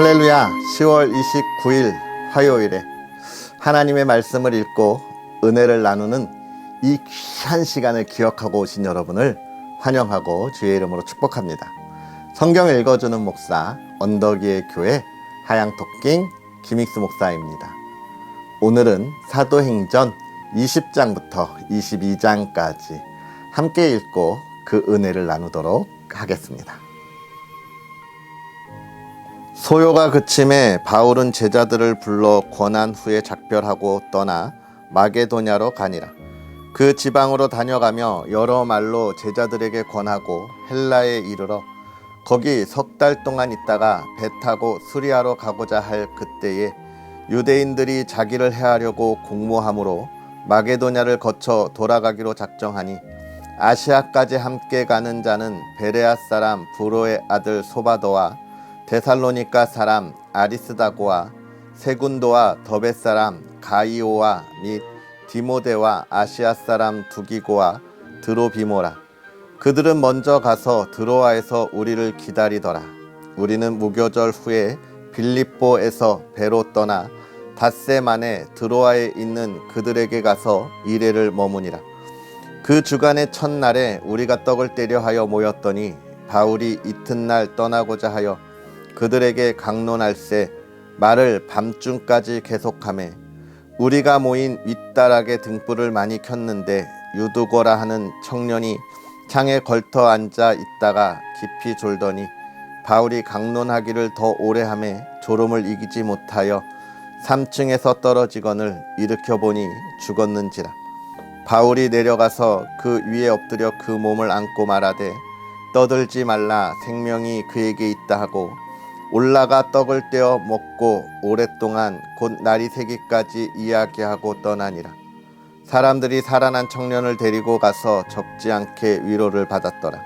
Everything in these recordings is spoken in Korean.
할렐루야. 10월 29일 화요일에 하나님의 말씀을 읽고 은혜를 나누는 이 귀한 시간을 기억하고 오신 여러분을 환영하고 주의 이름으로 축복합니다. 성경을 읽어주는 목사 언덕위의 교회 하양토킹 김익수 목사입니다. 오늘은 사도행전 20장부터 22장까지 함께 읽고 그 은혜를 나누도록 하겠습니다. 소요가 그침에 바울은 제자들을 불러 권한 후에 작별하고 떠나 마게도냐로 가니라. 그 지방으로 다녀가며 여러 말로 제자들에게 권하고 헬라에 이르러 거기 석 달 동안 있다가 배 타고 수리아로 가고자 할 그때에 유대인들이 자기를 해하려고 공모함으로 마게도냐를 거쳐 돌아가기로 작정하니 아시아까지 함께 가는 자는 베레아 사람 브로의 아들 소바도와 데살로니가 사람 아리스다고와 세군도와 더베 사람 가이오와 및 디모데와 아시아 사람 두기고와 드로비모라. 그들은 먼저 가서 드로아에서 우리를 기다리더라. 우리는 무교절 후에 빌립보에서 배로 떠나 닷새 만에 드로아에 있는 그들에게 가서 이레를 머무니라. 그 주간의 첫날에 우리가 떡을 떼려 하여 모였더니 바울이 이튿날 떠나고자 하여 그들에게 강론할세 말을 밤중까지 계속하매 우리가 모인 윗다락에 등불을 많이 켰는데 유두고라 하는 청년이 창에 걸터 앉아 있다가 깊이 졸더니 바울이 강론하기를 더 오래 하매 졸음을 이기지 못하여 3층에서 떨어지거늘 일으켜보니 죽었는지라. 바울이 내려가서 그 위에 엎드려 그 몸을 안고 말하되 떠들지 말라, 생명이 그에게 있다 하고 올라가 떡을 떼어 먹고 오랫동안 곧 날이 새기까지 이야기하고 떠나니라. 사람들이 살아난 청년을 데리고 가서 적지 않게 위로를 받았더라.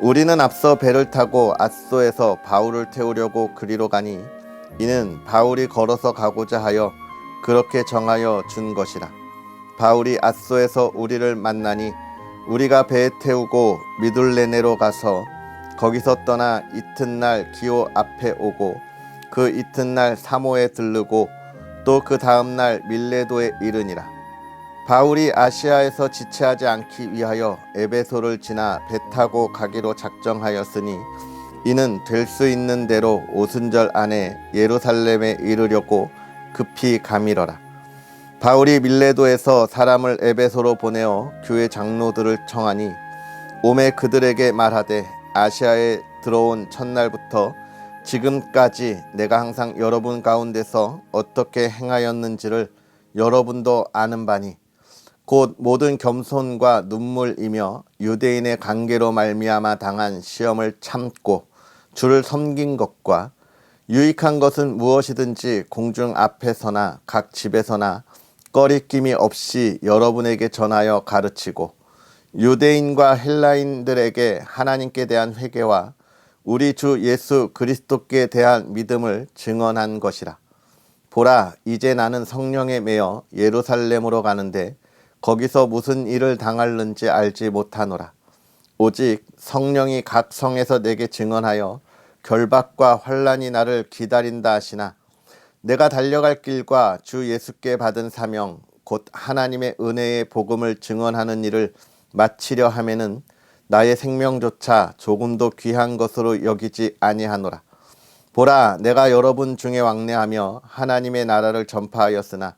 우리는 앞서 배를 타고 앗소에서 바울을 태우려고 그리로 가니 이는 바울이 걸어서 가고자 하여 그렇게 정하여 준 것이라. 바울이 앗소에서 우리를 만나니 우리가 배에 태우고 미둘레네로 가서 거기서 떠나 이튿날 기오 앞에 오고 그 이튿날 사모에 들르고 또 그 다음날 밀레도에 이르니라. 바울이 아시아에서 지체하지 않기 위하여 에베소를 지나 배 타고 가기로 작정하였으니 이는 될 수 있는 대로 오순절 안에 예루살렘에 이르려고 급히 가미러라. 바울이 밀레도에서 사람을 에베소로 보내어 교회 장로들을 청하니 오매 그들에게 말하되 아시아에 들어온 첫날부터 지금까지 내가 항상 여러분 가운데서 어떻게 행하였는지를 여러분도 아는 바니 곧 모든 겸손과 눈물이며 유대인의 관계로 말미암아 당한 시험을 참고 주를 섬긴 것과 유익한 것은 무엇이든지 공중 앞에서나 각 집에서나 꺼리낌이 없이 여러분에게 전하여 가르치고 유대인과 헬라인들에게 하나님께 대한 회개와 우리 주 예수 그리스도께 대한 믿음을 증언한 것이라. 보라, 이제 나는 성령에 매여 예루살렘으로 가는데 거기서 무슨 일을 당할는지 알지 못하노라. 오직 성령이 각 성에서 내게 증언하여 결박과 환난이 나를 기다린다 하시나 내가 달려갈 길과 주 예수께 받은 사명 곧 하나님의 은혜의 복음을 증언하는 일을 마치려 하면은 나의 생명조차 조금도 귀한 것으로 여기지 아니하노라. 보라, 내가 여러분 중에 왕래하며 하나님의 나라를 전파하였으나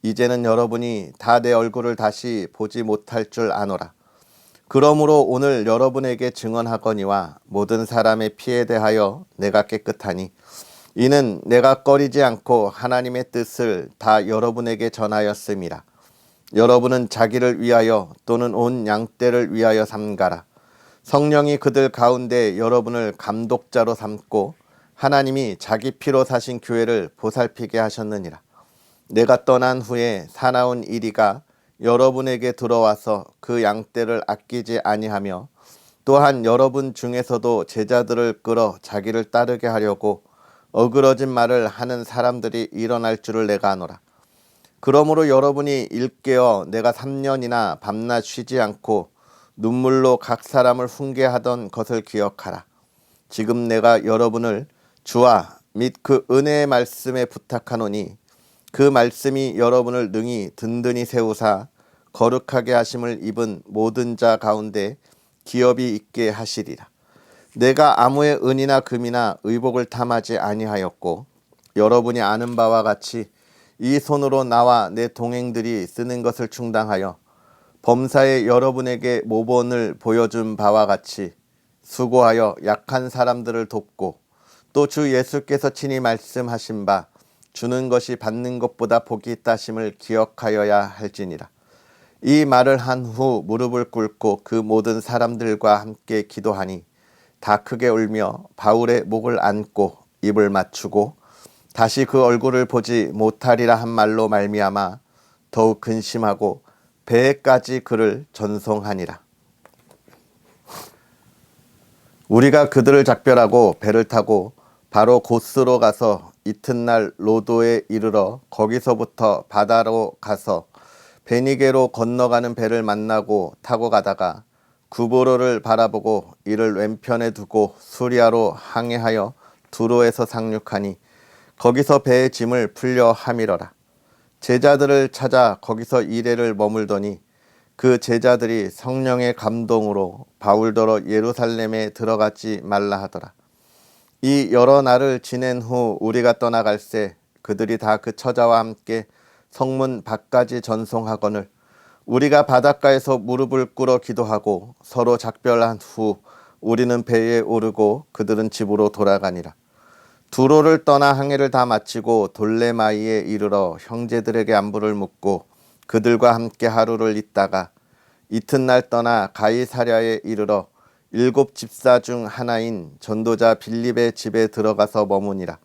이제는 여러분이 다 내 얼굴을 다시 보지 못할 줄 아노라. 그러므로 오늘 여러분에게 증언하거니와 모든 사람의 피에 대하여 내가 깨끗하니 이는 내가 꺼리지 않고 하나님의 뜻을 다 여러분에게 전하였음이라. 여러분은 자기를 위하여 또는 온 양떼를 위하여 삼가라. 성령이 그들 가운데 여러분을 감독자로 삼고 하나님이 자기 피로 사신 교회를 보살피게 하셨느니라. 내가 떠난 후에 사나운 이리가 여러분에게 들어와서 그 양떼를 아끼지 아니하며 또한 여러분 중에서도 제자들을 끌어 자기를 따르게 하려고 어그러진 말을 하는 사람들이 일어날 줄을 내가 아노라. 그러므로 여러분이 일깨어 내가 3년이나 밤낮 쉬지 않고 눈물로 각 사람을 훈계하던 것을 기억하라. 지금 내가 여러분을 주와 및 그 은혜의 말씀에 부탁하노니 그 말씀이 여러분을 능히 든든히 세우사 거룩하게 하심을 입은 모든 자 가운데 기업이 있게 하시리라. 내가 아무의 은이나 금이나 의복을 탐하지 아니하였고 여러분이 아는 바와 같이 이 손으로 나와 내 동행들이 쓰는 것을 충당하여 범사에 여러분에게 모본을 보여준 바와 같이 수고하여 약한 사람들을 돕고 또 주 예수께서 친히 말씀하신 바 주는 것이 받는 것보다 복이 있다심을 기억하여야 할지니라. 이 말을 한 후 무릎을 꿇고 그 모든 사람들과 함께 기도하니 다 크게 울며 바울의 목을 안고 입을 맞추고 다시 그 얼굴을 보지 못하리라 한 말로 말미암아 더욱 근심하고 배에까지 그를 전송하니라. 우리가 그들을 작별하고 배를 타고 바로 고스로 가서 이튿날 로도에 이르러 거기서부터 바다로 가서 베니게로 건너가는 배를 만나고 타고 가다가 구브로를 바라보고 이를 왼편에 두고 수리아로 항해하여 두로에서 상륙하니 거기서 배의 짐을 풀려 함이러라. 제자들을 찾아 거기서 이레를 머물더니 그 제자들이 성령의 감동으로 바울더러 예루살렘에 들어가지 말라 하더라. 이 여러 날을 지낸 후 우리가 떠나갈새 그들이 다 그 처자와 함께 성문 밖까지 전송하거늘 우리가 바닷가에서 무릎을 꿇어 기도하고 서로 작별한 후 우리는 배에 오르고 그들은 집으로 돌아가니라. 두로를 떠나 항해를 다 마치고 돌레마이에 이르러 형제들에게 안부를 묻고 그들과 함께 하루를 있다가 이튿날 떠나 가이사랴에 이르러 7 집사 중 하나인 전도자 빌립의 집에 들어가서 머무니라.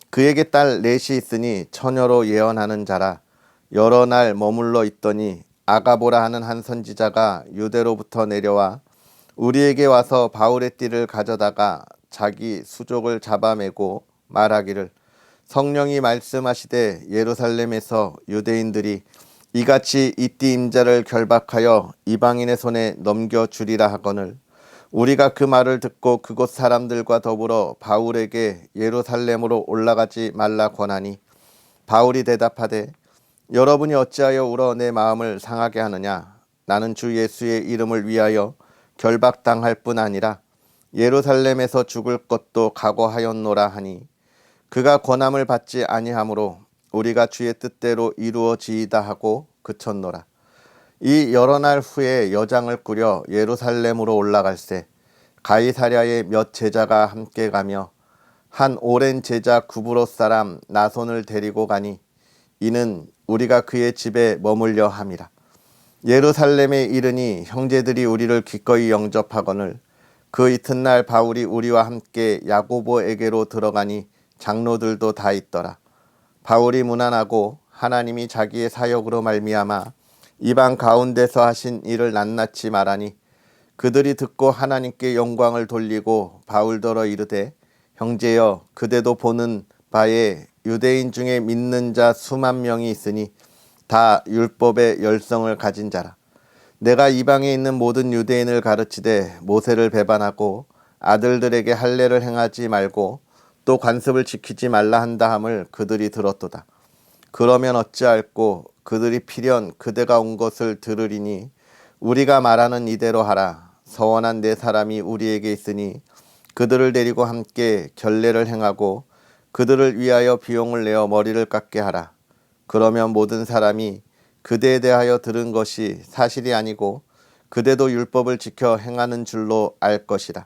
그에게 딸 넷이 있으니 처녀로 예언하는 자라. 여러 날 머물러 있더니 아가보라 하는 한 선지자가 유대로부터 내려와 우리에게 와서 바울의 띠를 가져다가 자기 수족을 잡아매고 말하기를 성령이 말씀하시되 예루살렘에서 유대인들이 이같이 이 띠 임자를 결박하여 이방인의 손에 넘겨주리라 하거늘 우리가 그 말을 듣고 그곳 사람들과 더불어 바울에게 예루살렘으로 올라가지 말라 권하니 바울이 대답하되 여러분이 어찌하여 울어 내 마음을 상하게 하느냐. 나는 주 예수의 이름을 위하여 결박당할 뿐 아니라 예루살렘에서 죽을 것도 각오하였노라 하니 그가 권함을 받지 아니하므로 우리가 주의 뜻대로 이루어지이다 하고 그쳤노라. 이 여러 날 후에 여장을 꾸려 예루살렘으로 올라갈새 가이사랴에 몇 제자가 함께 가며 한 오랜 제자 구브로 사람 나손을 데리고 가니 이는 우리가 그의 집에 머물려 함이라. 예루살렘에 이르니 형제들이 우리를 기꺼이 영접하거늘 그 이튿날 바울이 우리와 함께 야고보에게로 들어가니 장로들도 다 있더라. 바울이 무난하고 하나님이 자기의 사역으로 말미암아 이방 가운데서 하신 일을 낱낱이 말하니 그들이 듣고 하나님께 영광을 돌리고 바울더러 이르되 형제여 그대도 보는 바에 유대인 중에 믿는 자 수만 명이 있으니 다 율법의 열성을 가진 자라. 내가 이방에 있는 모든 유대인을 가르치되 모세를 배반하고 아들들에게 할례를 행하지 말고 또 관습을 지키지 말라 한다 함을 그들이 들었도다. 그러면 어찌할꼬 그들이 필연 그대가 온 것을 들으리니 우리가 말하는 이대로 하라. 서원한 네 사람이 우리에게 있으니 그들을 데리고 함께 결례를 행하고 그들을 위하여 비용을 내어 머리를 깎게 하라. 그러면 모든 사람이 그대에 대하여 들은 것이 사실이 아니고 그대도 율법을 지켜 행하는 줄로 알 것이라.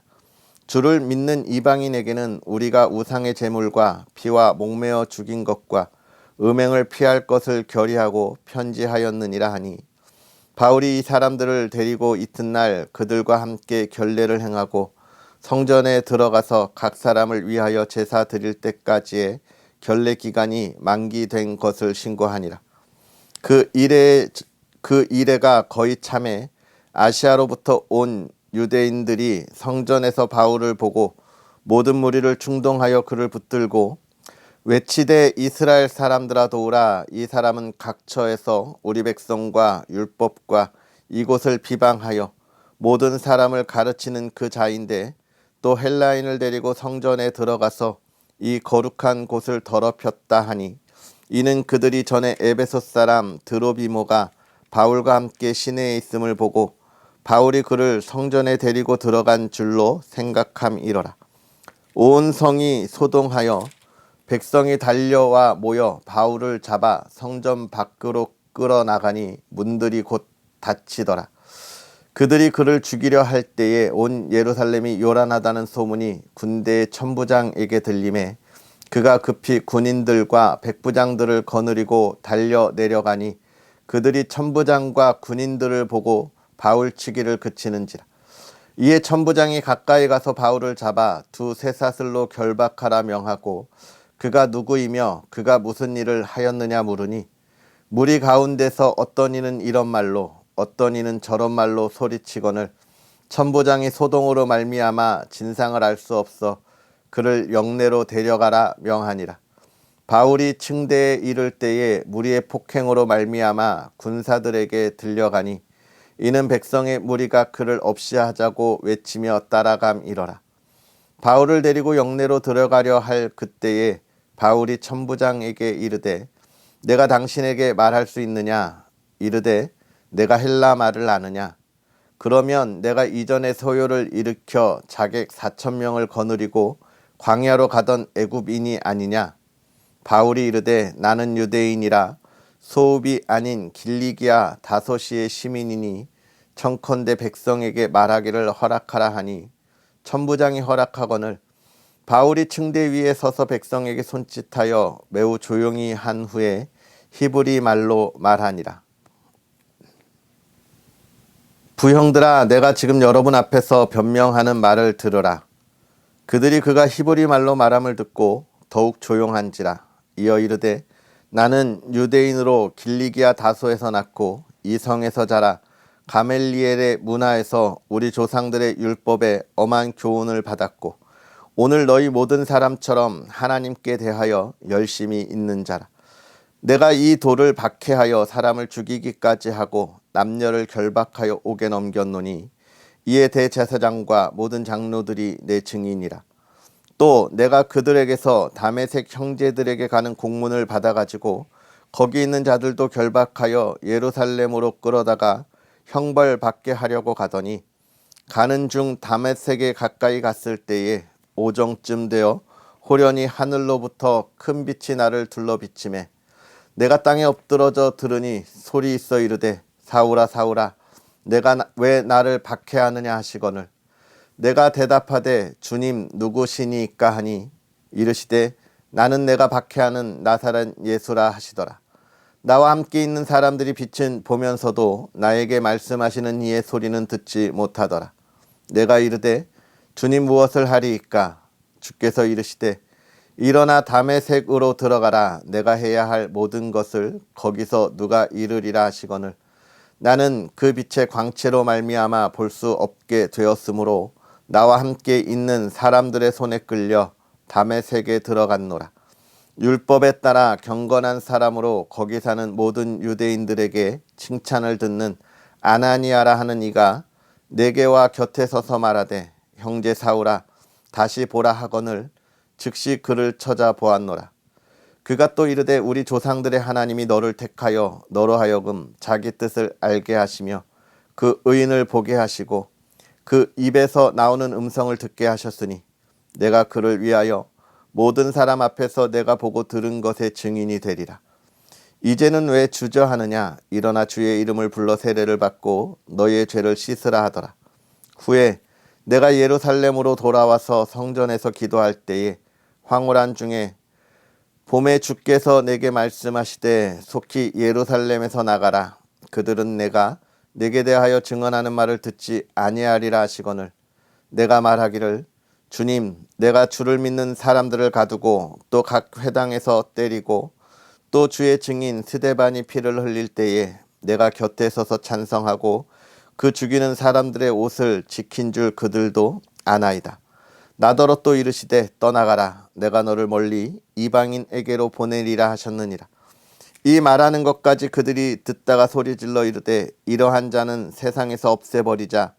주를 믿는 이방인에게는 우리가 우상의 제물과 피와 목매어 죽인 것과 음행을 피할 것을 결의하고 편지하였느니라 하니 바울이 이 사람들을 데리고 이튿날 그들과 함께 결례를 행하고 성전에 들어가서 각 사람을 위하여 제사 드릴 때까지의 결례 기간이 만기된 것을 신고하니라. 그 이래가 거의 참에 아시아로부터 온 유대인들이 성전에서 바울을 보고 모든 무리를 충동하여 그를 붙들고 외치되 이스라엘 사람들아 도우라. 이 사람은 각처에서 우리 백성과 율법과 이곳을 비방하여 모든 사람을 가르치는 그 자인데 또 헬라인을 데리고 성전에 들어가서 이 거룩한 곳을 더럽혔다 하니, 이는 그들이 전에 에베소 사람 드로비모가 바울과 함께 시내에 있음을 보고 바울이 그를 성전에 데리고 들어간 줄로 생각함이러라. 온 성이 소동하여 백성이 달려와 모여 바울을 잡아 성전 밖으로 끌어나가니 문들이 곧 닫히더라. 그들이 그를 죽이려 할 때에 온 예루살렘이 요란하다는 소문이 군대의 천부장에게 들림에 그가 급히 군인들과 백부장들을 거느리고 달려 내려가니 그들이 천부장과 군인들을 보고 바울 치기를 그치는지라. 이에 천부장이 가까이 가서 바울을 잡아 두 쇠사슬로 결박하라 명하고 그가 누구이며 그가 무슨 일을 하였느냐 물으니 무리 가운데서 어떤 이는 이런 말로 어떤 이는 저런 말로 소리치거늘 천부장이 소동으로 말미암아 진상을 알 수 없어 그를 영내로 데려가라 명하니라. 바울이 층대에 이를 때에 무리의 폭행으로 말미암아 군사들에게 들려가니 이는 백성의 무리가 그를 없이 하자고 외치며 따라감이러라. 바울을 데리고 영내로 들어가려 할 그때에 바울이 천부장에게 이르되 내가 당신에게 말할 수 있느냐? 이르되 내가 헬라 말을 아느냐? 그러면 내가 이전에 소요를 일으켜 자객 4,000명을 거느리고 광야로 가던 애굽인이 아니냐? 바울이 이르되 나는 유대인이라 소읍이 아닌 길리기아 다소시의 시민이니 청컨대 백성에게 말하기를 허락하라 하니 천부장이 허락하거늘 바울이 층대 위에 서서 백성에게 손짓하여 매우 조용히 한 후에 히브리 말로 말하니라. 부형들아, 내가 지금 여러분 앞에서 변명하는 말을 들으라. 그들이 그가 히브리 말로 말함을 듣고 더욱 조용한지라. 이어 이르되 나는 유대인으로 길리기아 다소에서 낳고 이 성에서 자라 가멜리엘의 문화에서 우리 조상들의 율법에 엄한 교훈을 받았고 오늘 너희 모든 사람처럼 하나님께 대하여 열심히 있는 자라. 내가 이 돌을 박해하여 사람을 죽이기까지 하고 남녀를 결박하여 옥에 넘겼노니 이에 대제사장과 모든 장로들이 내 증인이라. 또 내가 그들에게서 다메섹 형제들에게 가는 공문을 받아가지고 거기 있는 자들도 결박하여 예루살렘으로 끌어다가 형벌 받게 하려고 가더니 가는 중 다메섹에 가까이 갔을 때에 오정쯤 되어 호련히 하늘로부터 큰 빛이 나를 둘러 비치매 내가 땅에 엎드러져 들으니 소리 있어 이르되 사울아 사울아 내가 왜 나를 박해하느냐 하시거늘 내가 대답하되 주님 누구시니까 하니 이르시되 나는 내가 박해하는 나사렛 예수라 하시더라. 나와 함께 있는 사람들이 빛은 보면서도 나에게 말씀하시는 이의 소리는 듣지 못하더라. 내가 이르되 주님 무엇을 하리이까? 주께서 이르시되 일어나 다메섹으로 들어가라. 내가 해야 할 모든 것을 거기서 누가 이르리라 하시거늘 나는 그 빛의 광채로 말미암아 볼 수 없게 되었으므로 나와 함께 있는 사람들의 손에 끌려 다메섹에 들어갔노라. 율법에 따라 경건한 사람으로 거기 사는 모든 유대인들에게 칭찬을 듣는 아나니아라 하는 이가 내게와 곁에 서서 말하되 형제 사울아 다시 보라 하거늘 즉시 그를 찾아보았노라. 그가 또 이르되 우리 조상들의 하나님이 너를 택하여 너로 하여금 자기 뜻을 알게 하시며 그 의인을 보게 하시고 그 입에서 나오는 음성을 듣게 하셨으니 내가 그를 위하여 모든 사람 앞에서 내가 보고 들은 것의 증인이 되리라. 이제는 왜 주저하느냐? 일어나 주의 이름을 불러 세례를 받고 너의 죄를 씻으라 하더라. 후에 내가 예루살렘으로 돌아와서 성전에서 기도할 때에 황홀한 중에 봄에 주께서 내게 말씀하시되 속히 예루살렘에서 나가라. 그들은 내가 내게 대하여 증언하는 말을 듣지 아니하리라 하시거늘 내가 말하기를 주님 내가 주를 믿는 사람들을 가두고 또 각 회당에서 때리고 또 주의 증인 스데반이 피를 흘릴 때에 내가 곁에 서서 찬성하고 그 죽이는 사람들의 옷을 지킨 줄 그들도 아나이다. 나더러 또 이르시되 떠나가라. 내가 너를 멀리 이방인에게로 보내리라 하셨느니라. 이 말하는 것까지 그들이 듣다가 소리질러 이르되 이러한 자는 세상에서 없애버리자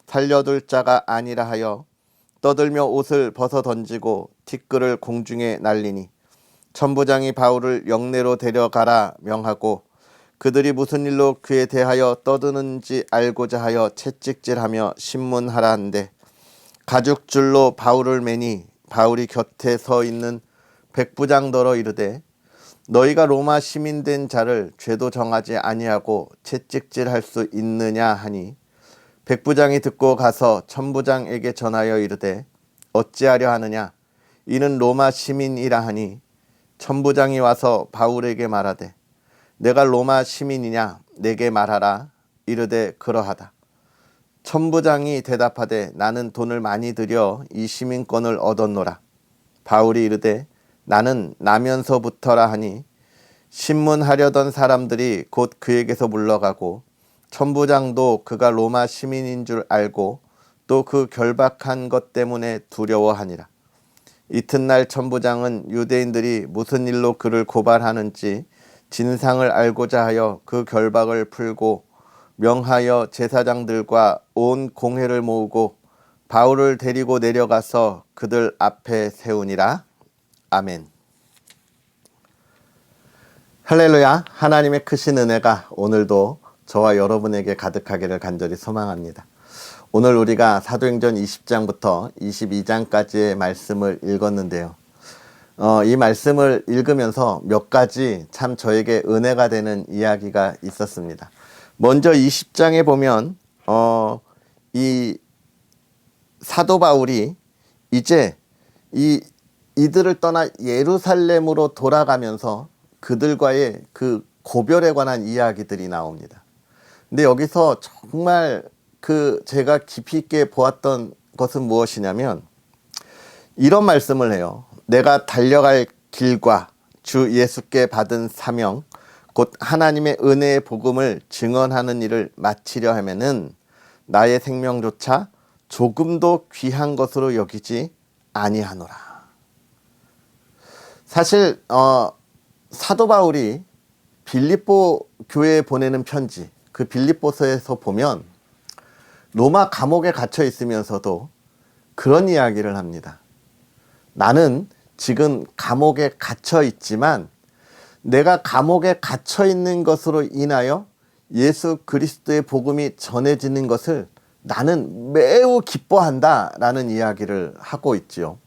살려둘 자가 아니라 하여 떠들며 옷을 벗어 던지고 티끌을 공중에 날리니 천부장이 바울을 영내로 데려가라 명하고 그들이 무슨 일로 그에 대하여 떠드는지 알고자 하여 채찍질하며 신문하라 한데 가죽줄로 바울을 매니 바울이 곁에 서 있는 백부장더러 이르되 너희가 로마 시민된 자를 죄도 정하지 아니하고 채찍질할 수 있느냐 하니 백부장이 듣고 가서 천부장에게 전하여 이르되 어찌하려 하느냐 이는 로마 시민이라 하니 천부장이 와서 바울에게 말하되 내가 로마 시민이냐 내게 말하라 이르되 그러하다. 천부장이 대답하되 나는 돈을 많이 들여 이 시민권을 얻었노라. 바울이 이르되 나는 나면서부터라 하니 신문하려던 사람들이 곧 그에게서 물러가고 천부장도 그가 로마 시민인 줄 알고 또 그 결박한 것 때문에 두려워하니라. 이튿날 천부장은 유대인들이 무슨 일로 그를 고발하는지 진상을 알고자 하여 그 결박을 풀고 명하여 제사장들과 온 공회를 모으고 바울을 데리고 내려가서 그들 앞에 세우니라. 아멘. 할렐루야. 하나님의 크신 은혜가 오늘도 저와 여러분에게 가득하기를 간절히 소망합니다. 오늘 우리가 사도행전 20장부터 22장까지의 말씀을 읽었는데요. 이 말씀을 읽으면서 몇 가지 참 저에게 은혜가 되는 이야기가 있었습니다. 먼저 20장에 보면 이 사도 바울이 이제 이들을 떠나 예루살렘으로 돌아가면서 그들과의 그 고별에 관한 이야기들이 나옵니다. 근데 여기서 정말 제가 깊이 있게 보았던 것은 무엇이냐면 이런 말씀을 해요. 내가 달려갈 길과 주 예수께 받은 사명 곧 하나님의 은혜의 복음을 증언하는 일을 마치려 하면은 나의 생명조차 조금도 귀한 것으로 여기지 아니하노라. 사실 사도 바울이 빌립보 교회에 보내는 편지, 그 빌립보서에서 보면 로마 감옥에 갇혀 있으면서도 그런 이야기를 합니다. 나는 지금 감옥에 갇혀 있지만 내가 감옥에 갇혀 있는 것으로 인하여 예수 그리스도의 복음이 전해지는 것을 나는 매우 기뻐한다라는 이야기를 하고 있지요.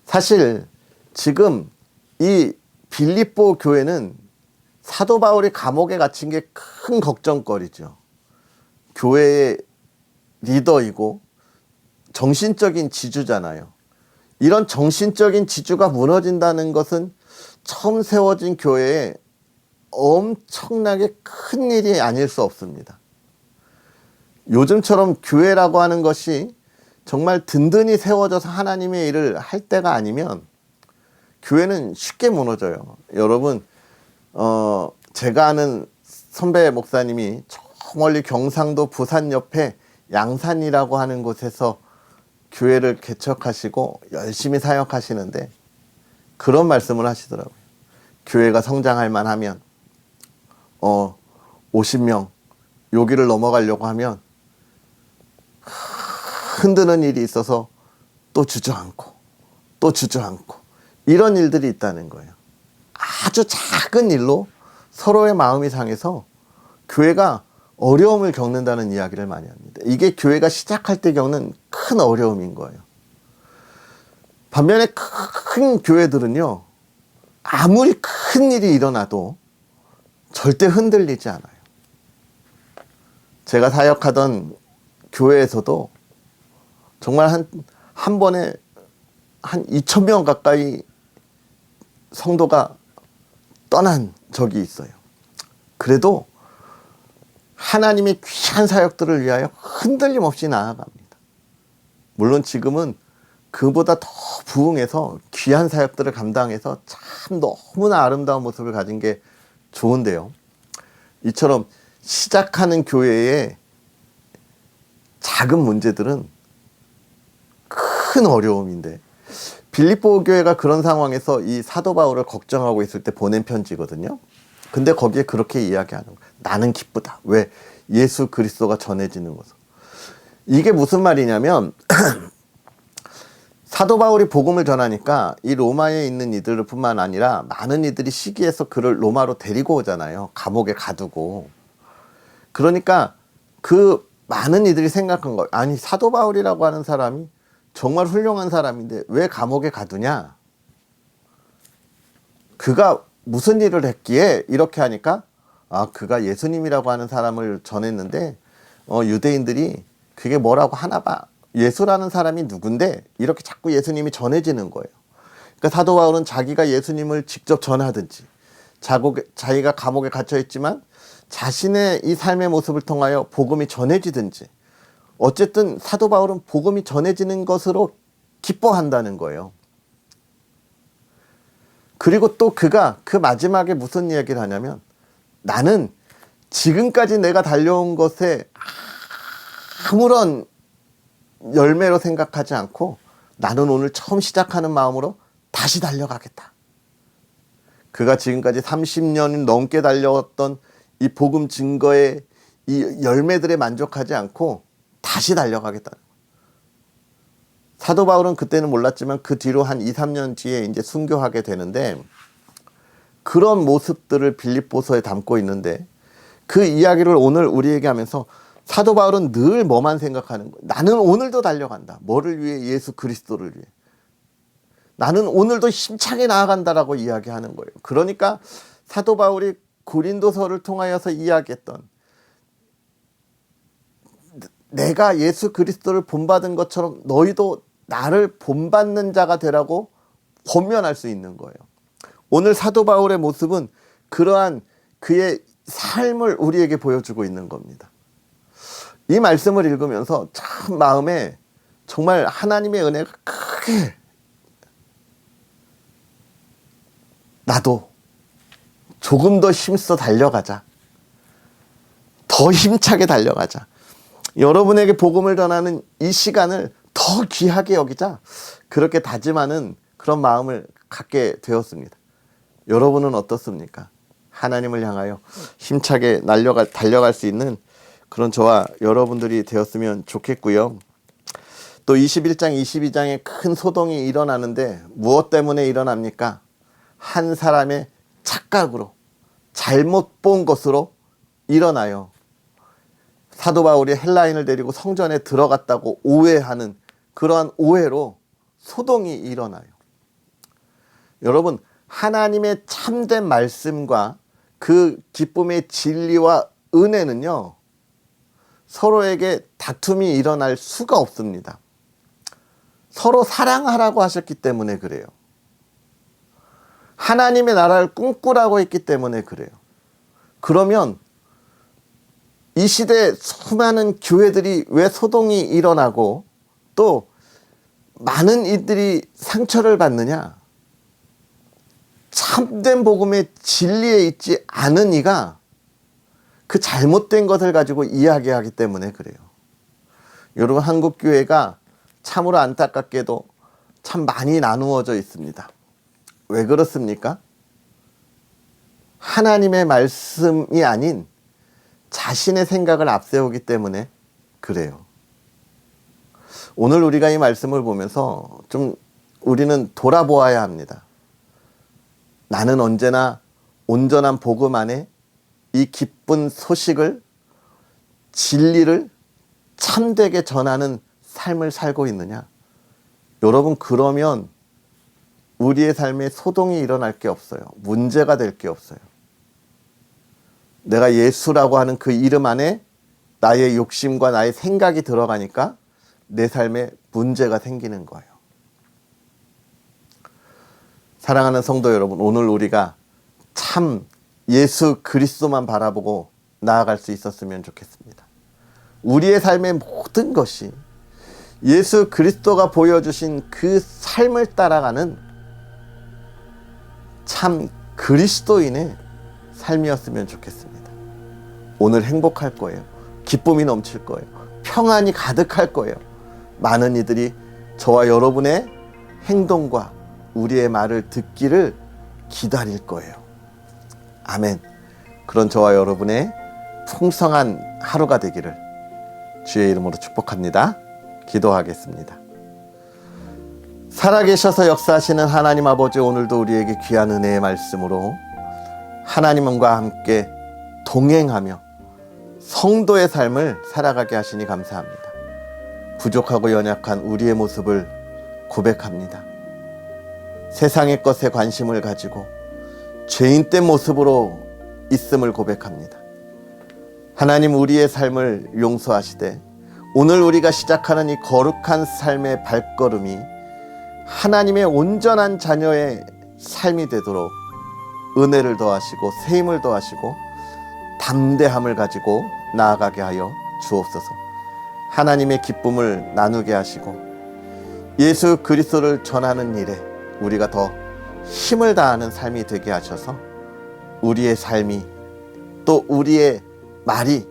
사실 지금 이 빌립보 교회는 사도 바울이 감옥에 갇힌 게 큰 걱정거리죠. 교회의 리더이고 정신적인 지주잖아요. 이런 정신적인 지주가 무너진다는 것은 처음 세워진 교회에 엄청나게 큰 일이 아닐 수 없습니다. 요즘처럼 교회라고 하는 것이 정말 든든히 세워져서 하나님의 일을 할 때가 아니면 교회는 쉽게 무너져요. 여러분, 제가 아는 선배 목사님이 저 멀리 경상도 부산 옆에 양산이라고 하는 곳에서 교회를 개척하시고 열심히 사역하시는데 그런 말씀을 하시더라고요. 교회가 성장할 만하면 50명 여기를 넘어가려고 하면 흔드는 일이 있어서 또 주저앉고 또 주저앉고 이런 일들이 있다는 거예요. 아주 작은 일로 서로의 마음이 상해서 교회가 어려움을 겪는다는 이야기를 많이 합니다. 이게 교회가 시작할 때 겪는 큰 어려움인 거예요. 반면에 큰 교회들은요, 아무리 큰 일이 일어나도 절대 흔들리지 않아요. 제가 사역하던 교회에서도 정말 한 번에 한 2,000명 가까이 성도가 떠난 적이 있어요. 그래도 하나님의 귀한 사역들을 위하여 흔들림 없이 나아갑니다. 물론 지금은 그보다 더 부흥해서 귀한 사역들을 감당해서 참 너무나 아름다운 모습을 가진 게 좋은데요. 이처럼 시작하는 교회의 작은 문제들은 큰 어려움인데 빌립보 교회가 그런 상황에서 이 사도 바울을 걱정하고 있을 때 보낸 편지거든요. 근데 거기에 그렇게 이야기하는 거예요. 나는 기쁘다. 왜? 예수 그리스도가 전해지는 것을. 이게 무슨 말이냐면 사도 바울이 복음을 전하니까 이 로마에 있는 이들 뿐만 아니라 많은 이들이 시기해서 그를 로마로 데리고 오잖아요. 감옥에 가두고. 그러니까 그 많은 이들이 생각한 거예요. 아니, 사도 바울이라고 하는 사람이 정말 훌륭한 사람인데 왜 감옥에 가두냐? 그가 무슨 일을 했기에 이렇게 하니까 그가 예수님이라고 하는 사람을 전했는데 유대인들이 그게 뭐라고 하나 봐. 예수라는 사람이 누군데 이렇게 자꾸 예수님이 전해지는 거예요. 그러니까 사도 바울은 자기가 예수님을 직접 전하든지 자기가 감옥에 갇혀 있지만 자신의 이 삶의 모습을 통하여 복음이 전해지든지 어쨌든 사도 바울은 복음이 전해지는 것으로 기뻐한다는 거예요. 그리고 또 그가 그 마지막에 무슨 이야기를 하냐면 나는 지금까지 내가 달려온 것에 아무런 열매로 생각하지 않고 나는 오늘 처음 시작하는 마음으로 다시 달려가겠다. 그가 지금까지 30년 넘게 달려왔던 이 복음 증거의 이 열매들에 만족하지 않고 다시 달려가겠다. 사도 바울은 그때는 몰랐지만 그 뒤로 한 2, 3년 뒤에 이제 순교하게 되는데 그런 모습들을 빌립보서에 담고 있는데 그 이야기를 오늘 우리에게 하면서 사도 바울은 늘 뭐만 생각하는 거예요. 나는 오늘도 달려간다. 뭐를 위해? 예수 그리스도를 위해. 나는 오늘도 힘차게 나아간다라고 이야기하는 거예요. 그러니까 사도 바울이 고린도서를 통하여서 이야기했던 내가 예수 그리스도를 본받은 것처럼 너희도 나를 본받는 자가 되라고 권면할 수 있는 거예요. 오늘 사도 바울의 모습은 그러한 그의 삶을 우리에게 보여주고 있는 겁니다. 이 말씀을 읽으면서 참 마음에 정말 하나님의 은혜가 크게 나도 조금 더 힘써 달려가자. 더 힘차게 달려가자. 여러분에게 복음을 전하는 이 시간을 더 귀하게 여기자. 그렇게 다짐하는 그런 마음을 갖게 되었습니다. 여러분은 어떻습니까? 하나님을 향하여 힘차게 달려갈 수 있는 그런 저와 여러분들이 되었으면 좋겠고요. 또 21장, 22장에 큰 소동이 일어나는데 무엇 때문에 일어납니까? 한 사람의 착각으로 잘못 본 것으로 일어나요. 사도 바울이 헬라인을 데리고 성전에 들어갔다고 오해하는 그러한 오해로 소동이 일어나요. 여러분, 하나님의 참된 말씀과 그 기쁨의 진리와 은혜는요, 서로에게 다툼이 일어날 수가 없습니다. 서로 사랑하라고 하셨기 때문에 그래요. 하나님의 나라를 꿈꾸라고 했기 때문에 그래요. 그러면 이 시대에 수많은 교회들이 왜 소동이 일어나고 또 많은 이들이 상처를 받느냐? 참된 복음의 진리에 있지 않은 이가 그 잘못된 것을 가지고 이야기하기 때문에 그래요. 여러분, 한국 교회가 참으로 안타깝게도 참 많이 나누어져 있습니다. 왜 그렇습니까? 하나님의 말씀이 아닌 자신의 생각을 앞세우기 때문에 그래요. 오늘 우리가 이 말씀을 보면서 좀 우리는 돌아보아야 합니다. 나는 언제나 온전한 복음 안에 이 기쁜 소식을, 진리를 참되게 전하는 삶을 살고 있느냐? 여러분, 그러면 우리의 삶에 소동이 일어날 게 없어요. 문제가 될 게 없어요. 내가 예수라고 하는 그 이름 안에 나의 욕심과 나의 생각이 들어가니까 내 삶에 문제가 생기는 거예요. 사랑하는 성도 여러분, 오늘 우리가 참 예수 그리스도만 바라보고 나아갈 수 있었으면 좋겠습니다. 우리의 삶의 모든 것이 예수 그리스도가 보여주신 그 삶을 따라가는 참 그리스도인의 삶이었으면 좋겠습니다. 오늘 행복할 거예요. 기쁨이 넘칠 거예요. 평안이 가득할 거예요. 많은 이들이 저와 여러분의 행동과 우리의 말을 듣기를 기다릴 거예요. 아멘. 그런 저와 여러분의 풍성한 하루가 되기를 주의 이름으로 축복합니다. 기도하겠습니다. 살아계셔서 역사하시는 하나님 아버지, 오늘도 우리에게 귀한 은혜의 말씀으로 하나님과 함께 동행하며 성도의 삶을 살아가게 하시니 감사합니다. 부족하고 연약한 우리의 모습을 고백합니다. 세상의 것에 관심을 가지고 죄인된 모습으로 있음을 고백합니다. 하나님, 우리의 삶을 용서하시되 오늘 우리가 시작하는 이 거룩한 삶의 발걸음이 하나님의 온전한 자녀의 삶이 되도록 은혜를 더하시고 세임을 더하시고 담대함을 가지고 나아가게 하여 주옵소서. 하나님의 기쁨을 나누게 하시고 예수 그리스도를 전하는 일에 우리가 더 힘을 다하는 삶이 되게 하셔서 우리의 삶이, 또 우리의 말이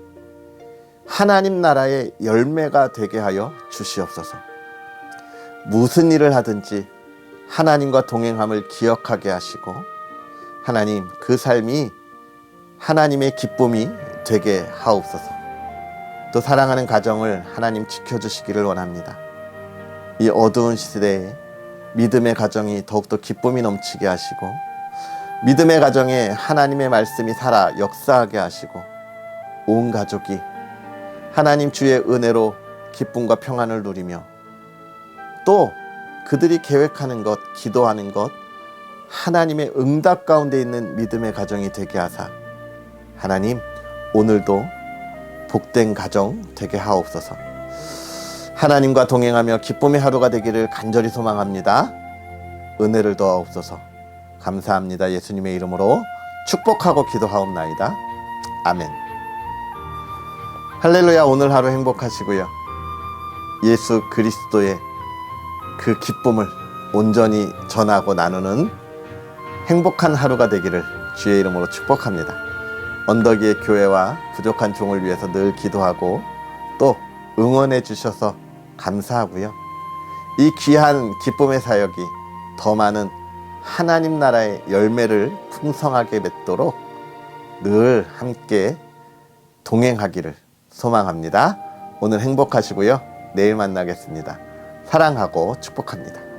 하나님 나라의 열매가 되게 하여 주시옵소서. 무슨 일을 하든지 하나님과 동행함을 기억하게 하시고 하나님, 그 삶이 하나님의 기쁨이 되게 하옵소서. 또 사랑하는 가정을 하나님 지켜주시기를 원합니다. 이 어두운 시대에 믿음의 가정이 더욱더 기쁨이 넘치게 하시고 믿음의 가정에 하나님의 말씀이 살아 역사하게 하시고 온 가족이 하나님 주의 은혜로 기쁨과 평안을 누리며 또 그들이 계획하는 것, 기도하는 것, 하나님의 응답 가운데 있는 믿음의 가정이 되게 하사 하나님, 오늘도 복된 가정 되게 하옵소서. 하나님과 동행하며 기쁨의 하루가 되기를 간절히 소망합니다. 은혜를 더하옵소서. 감사합니다. 예수님의 이름으로 축복하고 기도하옵나이다. 아멘. 할렐루야. 오늘 하루 행복하시고요. 예수 그리스도의 그 기쁨을 온전히 전하고 나누는 행복한 하루가 되기를 주의 이름으로 축복합니다. 언덕위의 교회와 부족한 종을 위해서 늘 기도하고 또 응원해 주셔서 감사하고요. 이 귀한 기쁨의 사역이 더 많은 하나님 나라의 열매를 풍성하게 맺도록 늘 함께 동행하기를 소망합니다. 오늘 행복하시고요. 내일 만나겠습니다. 사랑하고 축복합니다.